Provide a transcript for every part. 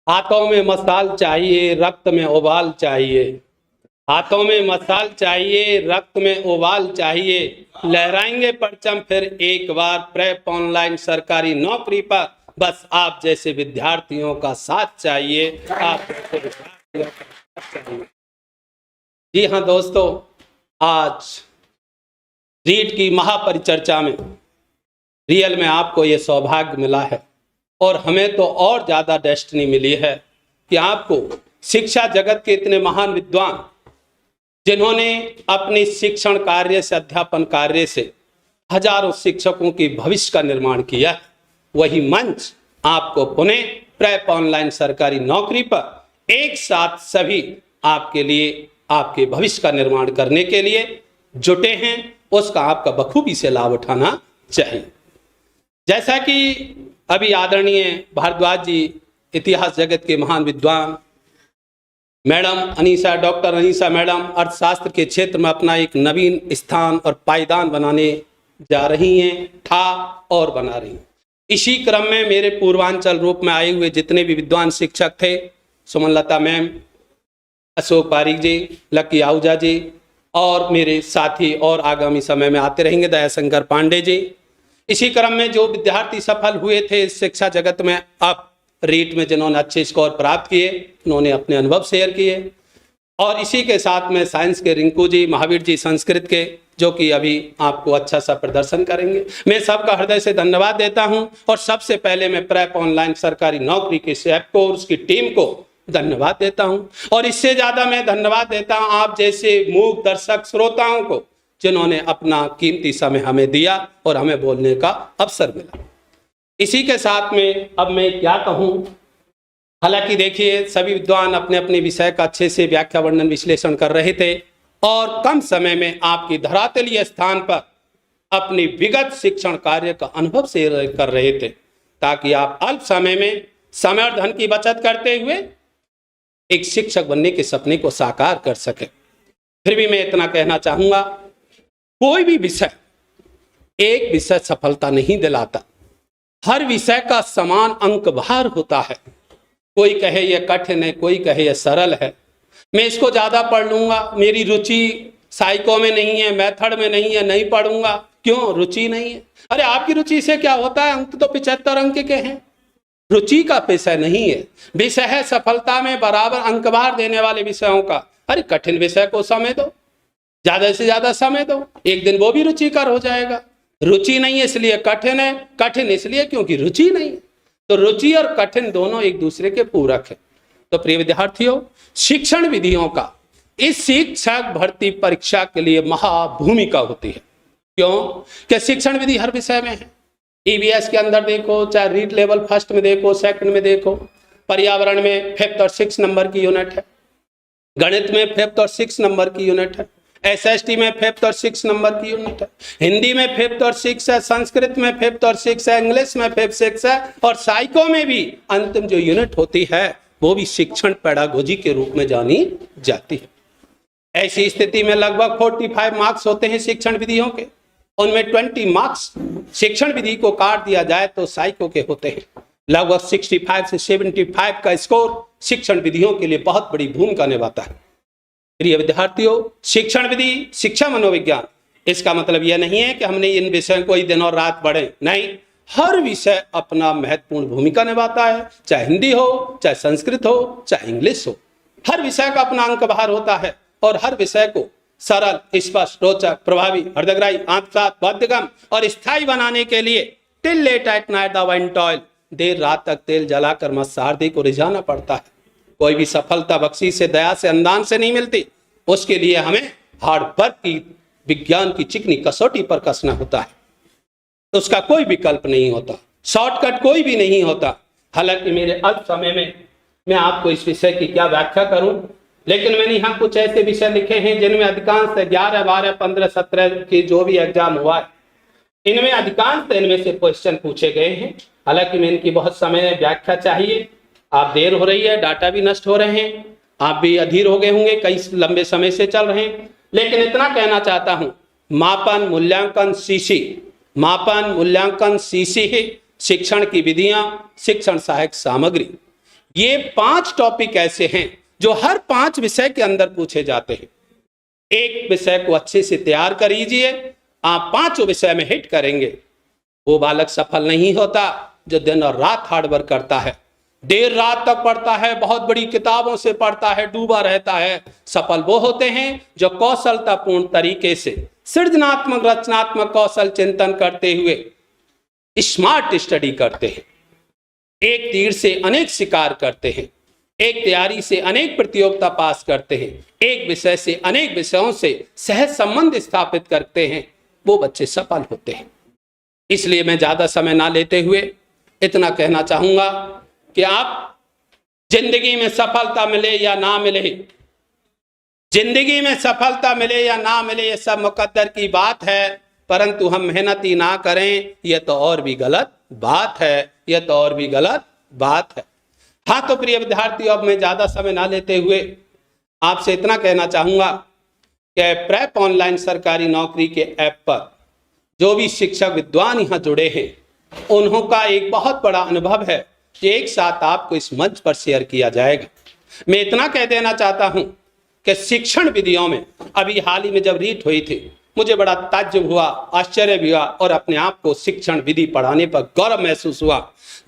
हाथों में मसाल चाहिए, रक्त में उबाल चाहिए। हाथों में मसाल चाहिए, रक्त में उबाल चाहिए। लहराएंगे परचम फिर एक बार प्रेप ऑनलाइन सरकारी नौकरी पर। बस आप जैसे विद्यार्थियों का साथ चाहिए, आप जैसे विद्यार्थियों का साथ चाहिए। जी हाँ दोस्तों, आज रीट की महापरिचर्चा में रियल में आपको ये सौभाग्य मिला है, और हमें तो और ज़्यादा डेस्टिनी मिली है कि आपको शिक्षा जगत के इतने महान विद्वान, जिन्होंने अपनी शिक्षण कार्य से, अध्यापन कार्य से हजारों शिक्षकों की भविष्य का निर्माण किया है, वही मंच आपको पुणे प्रेप ऑनलाइन सरकारी नौकरी पर एक साथ सभी आपके लिए, आपके भविष्य का निर्माण करने के लिए जुटे हैं। उसका आपका बखूबी से लाभ उठाना चाहिए। जैसा कि अभी आदरणीय भारद्वाज जी, इतिहास जगत के महान विद्वान, madam Anisa, doctor Anisa madam अर्थशास्त्र के क्षेत्र में अपना एक नवीन स्थान और पायदान बनाने जा रही हैं, था और बना रही हैं। इसी क्रम में मेरे पूर्वांचल रूप में आए हुए जितने भी विद्वान शिक्षक थे, सुमनलता मैम, अशोक पारीक जी, लक्की आहूजा जी, और मेरे साथी और आगामी समय में आते रहेंगे, दयाशंकर पांडे जी। इसी क्रम में जो विद्यार्थी सफल हुए थे इस शिक्षा जगत में, अब रीट में जिन्होंने अच्छे स्कोर प्राप्त किए, उन्होंने अपने अनुभव शेयर किए। और इसी के साथ में साइंस के रिंकू जी, महावीर जी संस्कृत के, जो कि अभी आपको अच्छा सा प्रदर्शन करेंगे। मैं सबका हृदय से धन्यवाद देता हूं, और सबसे पहले मैं प्रेप ऑनलाइन सरकारी नौकरी के सेप को और उसकी टीम को धन्यवाद देता हूं। और इससे ज्यादा मैं धन्यवाद देता हूं आप जैसे मूक दर्शक श्रोताओं को, जिन्होंने अपना कीमती समय हमें दिया और हमें बोलने का अवसर मिला। इसी के साथ में अब मैं क्या कहूं, हालांकि देखिए सभी विद्वान अपने अपने विषय का अच्छे से व्याख्या, वर्णन, विश्लेषण कर रहे थे, और कम समय में आपकी धरातलीय स्थान पर अपनी विगत शिक्षण कार्य का अनुभव शेयर कर रहे थे, ताकि आप अल्प समय में समय और धन की बचत करते हुए एक शिक्षक बनने के सपने को साकार कर सके। फिर भी मैं इतना कहना चाहूंगा, कोई भी विषय, एक विषय सफलता नहीं दिलाता। हर विषय का समान अंक भार होता है। कोई कहे यह कठिन है, कोई कहे यह सरल है, मैं इसको ज्यादा पढ़ लूंगा, मेरी रुचि साइको में नहीं है, मेथड में नहीं है, नहीं पढ़ूंगा। क्यों? रुचि नहीं है। अरे आपकी रुचि से क्या होता है? अंक तो 75 अंक के हैं। रुचि का विषय नहीं है, विषय है सफलता में बराबर अंकभार देने वाले विषयों का। अरे कठिन विषय को समय दो, ज्यादा से ज्यादा समय दो, एक दिन वो भी रुचिकर हो जाएगा। रुचि नहीं है इसलिए कठिन है, कठिन इसलिए क्योंकि रुचि नहीं है। तो रुचि और कठिन दोनों एक दूसरे के पूरक है। तो प्रिय विद्यार्थियों, शिक्षण विधियों का इस शिक्षक भर्ती परीक्षा के लिए महाभूमिका होती है। क्यों? कि शिक्षण विधि हर विषय में है। ईवीएस के अंदर देखो, चाहे रीट लेवल फर्स्ट में देखो, सेकंड में देखो, पर्यावरण में 5th और 6th नंबर की यूनिट है, गणित में 5th और 6th नंबर की यूनिट है, एसएसटी में 5th और 6th नंबर की यूनिट है, हिंदी में 5th और 6th है, संस्कृत में 5th और 6th है, इंग्लिश में 5th 6 है, और साइको में भी अंतिम जो यूनिट होती है वो भी शिक्षण पेडागोजी के रूप में जानी जाती है। ऐसी स्थिति में लगभग 45 मार्क्स होते हैं शिक्षण विधियों के। उनमें 20 मार्क्स शिक्षण विधि को काट दिया जाए तो साइको के होते हैं। लगभग 65 से 75 का स्कोर शिक्षण विधियों के लिए बहुत बड़ी भूमिका निभाता है। प्रिय विद्यार्थियों, शिक्षण विधि, शिक्षा मनोविज्ञान, इसका मतलब यह नहीं है कि हमने इन विषयों को ही दिन और रात पढ़े, नहीं। हर विषय अपना महत्वपूर्ण भूमिका निभाता है, चाहे हिंदी हो, चाहे संस्कृत हो, चाहे इंग्लिश हो। हर विषय का अपना अंक भार होता है, और हर विषय को सरल, स्पष्ट, रोचक, प्रभावी, हृदयग्राही, आत्मसात, बोधगम्य और स्थायी बनाने के लिए till late at night the wine toil, देर रात तक तेल जलाकर मत्स्यार्थी को रिझाना पड़ता है। कोई भी सफलता बख्शीश से, दया से, अनुदान से नहीं मिलती। उसके लिए हमें हार्ड वर्क की, विज्ञान की चिकनी कसौटी पर कसना होता है। तो उसका कोई विकल्प नहीं होता, शॉर्टकट कोई भी नहीं होता। हालांकि मेरे अल्प समय में मैं आपको इस विषय की क्या व्याख्या करूं, लेकिन मैंने यहाँ कुछ ऐसे विषय लिखे हैं जिनमें अधिकांश 11, 12, 15, 17 की जो भी एग्जाम हुआ है, इनमें अधिकांश इनमें से क्वेश्चन पूछे गए हैं। हालांकि मैं इनकी बहुत समय व्याख्या चाहिए, आप देर हो रही है, डाटा भी नष्ट हो रहे हैं, आप भी अधीर हो गए होंगे, कई लंबे समय से चल रहे हैं। लेकिन इतना कहना चाहता हूं, मापन मूल्यांकन सीसी, मापन मूल्यांकन सीसी ही शिक्षण की विधियां, शिक्षण सहायक सामग्री, ये 5 टॉपिक ऐसे हैं जो हर 5 विषय के अंदर पूछे जाते हैं। एक विषय को अच्छे से तैयार कर लीजिए, आप 5 विषय में हिट करेंगे। वो बालक सफल नहीं होता जो दिन और रात हार्डवर्क करता है, देर रात तक पढ़ता है, बहुत बड़ी किताबों से पढ़ता है, डूबा रहता है। सफल वो होते हैं जो कौशलतापूर्ण तरीके से सृजनात्मक रचनात्मक कौशल चिंतन करते हुए स्मार्ट स्टडी करते हैं, एक तीर से अनेक शिकार करते हैं, एक तैयारी से अनेक प्रतियोगिता पास करते हैं, एक विषय से अनेक विषयों से सहज संबंध स्थापित करते हैं। वो बच्चे सफल होते हैं। इसलिए मैं ज्यादा समय ना लेते हुए इतना कहना चाहूंगा कि आप जिंदगी में सफलता मिले या ना मिले, जिंदगी में सफलता मिले या ना मिले, ये सब मुकद्दर की बात है, परंतु हम मेहनत ही ना करें यह तो और भी गलत बात है, यह तो और भी गलत बात है। हाँ, तो प्रिय विद्यार्थियों, अब मैं ज्यादा समय ना लेते हुए आपसे इतना कहना चाहूंगा कि प्रेप ऑनलाइन सरकारी नौकरी के ऐप पर जो भी शिक्षक विद्वान यहाँ जुड़े हैं, उन्हों का एक बहुत बड़ा अनुभव है कि एक साथ आपको इस मंच पर शेयर किया जाएगा। मैं इतना कह देना चाहता हूं कि शिक्षण विधियों में अभी हाल ही में जब रीट हुई थी, मुझे बड़ा ताज्जुब हुआ, आश्चर्य भी हुआ और अपने आप को शिक्षण विधि पढ़ाने पर गौरव महसूस हुआ।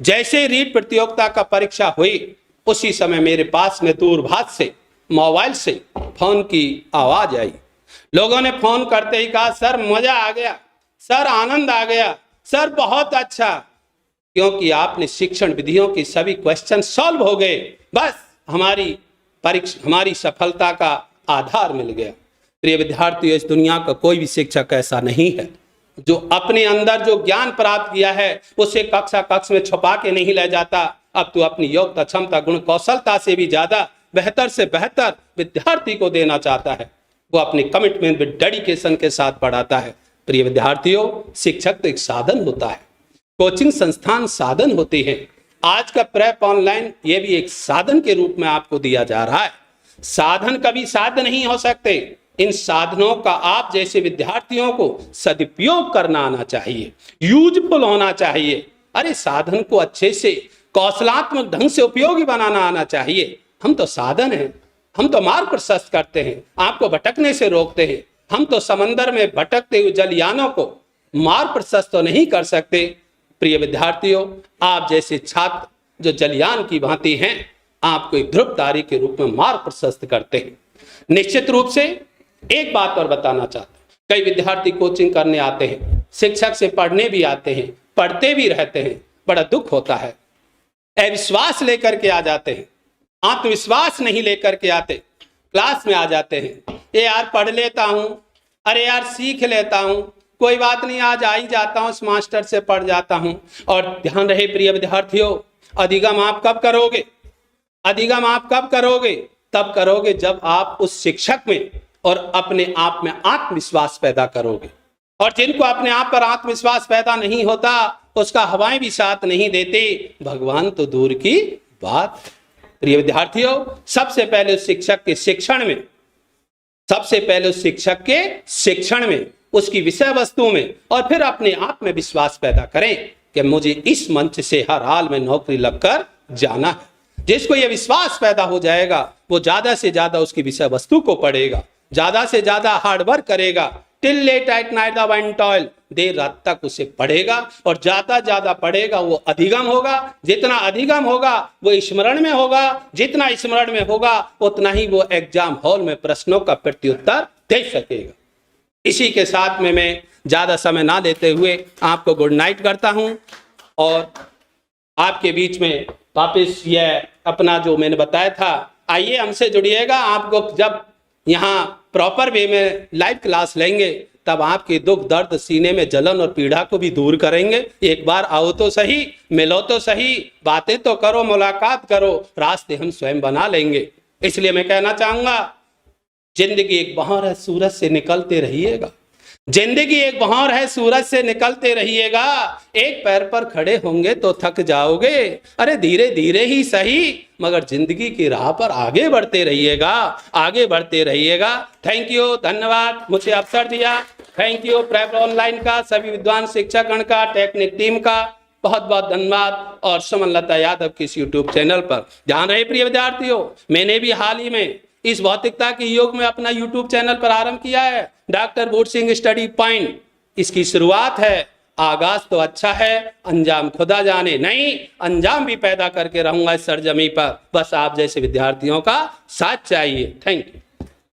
जैसे रीट प्रतियोगिता का परीक्षा हुई, उसी समय मेरे पास में दूरभाष से, मोबाइल से फोन की आवाज आई। लोगों ने फोन करते ही कहा, सर मजा आ गया, सर आनंद आ गया, सर बहुत अच्छा, क्योंकि आपने शिक्षण विधियों की सभी क्वेश्चन सॉल्व हो गए। बस हमारी परीक्षा, हमारी सफलता का आधार मिल गया। प्रिय विद्यार्थियों, इस दुनिया का कोई भी शिक्षक ऐसा नहीं है जो अपने अंदर जो ज्ञान प्राप्त किया है उसे कक्षा कक्ष में छुपा के नहीं ले जाता। अब तो अपनी योग्यता, क्षमता, गुण, कौशलता से भी ज्यादा बेहतर से बेहतर विद्यार्थी को देना चाहता है। वो अपने कमिटमेंट विद डेडिकेशन के साथ पढ़ाता है। प्रिय विद्यार्थियों, शिक्षक तो एक साधन होता है, कोचिंग संस्थान साधन होते हैं। आज का प्रेप ऑनलाइन ये भी एक साधन के रूप में आपको दिया जा रहा है। साधन कभी साध्य नहीं हो सकते। इन साधनों का आप जैसे विद्यार्थियों को सदुपयोग करना आना चाहिए, यूजफुल होना चाहिए। अरे साधन को अच्छे से कौशलात्मक ढंग से उपयोगी बनाना आना चाहिए। हम तो साधन हैं, हम तो मार्ग प्रशस्त करते हैं, आपको भटकने से रोकते हैं। हम तो समंदर में भटकते हुए जलयानों को मार्ग प्रशस्त तो नहीं कर सकते। प्रिय विद्यार्थियों, आप जैसे छात्र जो जलयान की भांति हैं, आपको एक ध्रुवतारी के रूप में मार्ग प्रशस्त करते हैं। निश्चित रूप से एक बात और बताना चाहता हूं, कई विद्यार्थी कोचिंग करने आते हैं, शिक्षक से पढ़ने भी आते हैं, पढ़ते भी रहते हैं, बड़ा दुख होता है। अविश्वास लेकर के आ जाते हैं, आत्मविश्वास नहीं लेकर के आते, क्लास में आ जाते हैं, ये यार पढ़ लेता हूं, अरे यार सीख लेता हूं, कोई बात नहीं, आज आ ही जाता हूं, इस मास्टर से पढ़ जाता हूं। और ध्यान रहे प्रिय विद्यार्थियों, अधिगम आप कब करोगे? अधिगम आप कब करोगे? तब करोगे जब आप उस शिक्षक में और अपने आप में आत्मविश्वास पैदा करोगे। और जिनको अपने आप पर आत्मविश्वास पैदा नहीं होता, उसका हवाएं भी साथ नहीं देते, भगवान तो दूर की बात है। प्रिय विद्यार्थियों, सबसे पहले उस शिक्षक के शिक्षण में, सबसे पहले उस शिक्षक के शिक्षण में, उसकी विषय वस्तु में, और फिर अपने आप में विश्वास पैदा करें कि मुझे इस मंच से हर हाल में नौकरी लगकर जाना है। जिसको यह विश्वास पैदा हो जाएगा, वो ज्यादा से ज्यादा उसकी विषय वस्तु को पढ़ेगा, ज्यादा से ज्यादा हार्डवर्क करेगा, till late at night the one toil, देर रात तक उसे पढ़ेगा, और ज्यादा पढ़ेगा वो अधिगम होगा। जितना अधिगम होगा वो स्मरण में होगा, जितना स्मरण में होगा उतना ही वो एग्जाम हॉल में प्रश्नों का प्रत्युत्तर दे सकेगा। इसी के साथ में मैं ज्यादा समय ना लेते हुए आपको गुड नाइट करता हूं, और आपके बीच में वापस यह अपना जो मैंने बताया था, आइए हमसे जुड़िएगा। आपको जब यहाँ प्रॉपर वे में लाइव क्लास लेंगे, तब आपके दुख दर्द, सीने में जलन और पीड़ा को भी दूर करेंगे। एक बार आओ तो सही, मिलो तो सही, बातें तो करो, मुलाकात करो, रास्ते हम स्वयं बना लेंगे। इसलिए मैं कहना चाहूंगा, जिंदगी एक बहार है, सूरज से निकलते रहिएगा। जिंदगी एक बहार है, सूरज से निकलते रहिएगा। एक पैर पर खड़े होंगे तो थक जाओगे, अरे धीरे धीरे ही सही, मगर जिंदगी की राह पर आगे बढ़ते रहिएगा, आगे बढ़ते रहिएगा। थैंक यू, धन्यवाद मुझे अवसर दिया। थैंक यू प्रेप ऑनलाइन का, सभी विद्वान शिक्षकगण का, टेक्निक टीम का। बहुत बहुत धन्यवाद। और सुमन लता यादव की इस यूट्यूब चैनल पर ध्यान रहे प्रिय विद्यार्थियों, मैंने भी हाल ही में इस भौतिकता के युग में अपना यूट्यूब चैनल पर आरंभ किया है, doctor boot Singh study point. इसकी शुरुआत है, आगाज तो अच्छा है, अंजाम खुदा जाने। नहीं, अंजाम भी पैदा करके रहूंगा इस सरजमी पर, बस आप जैसे विद्यार्थियों का साथ चाहिए। Thank you.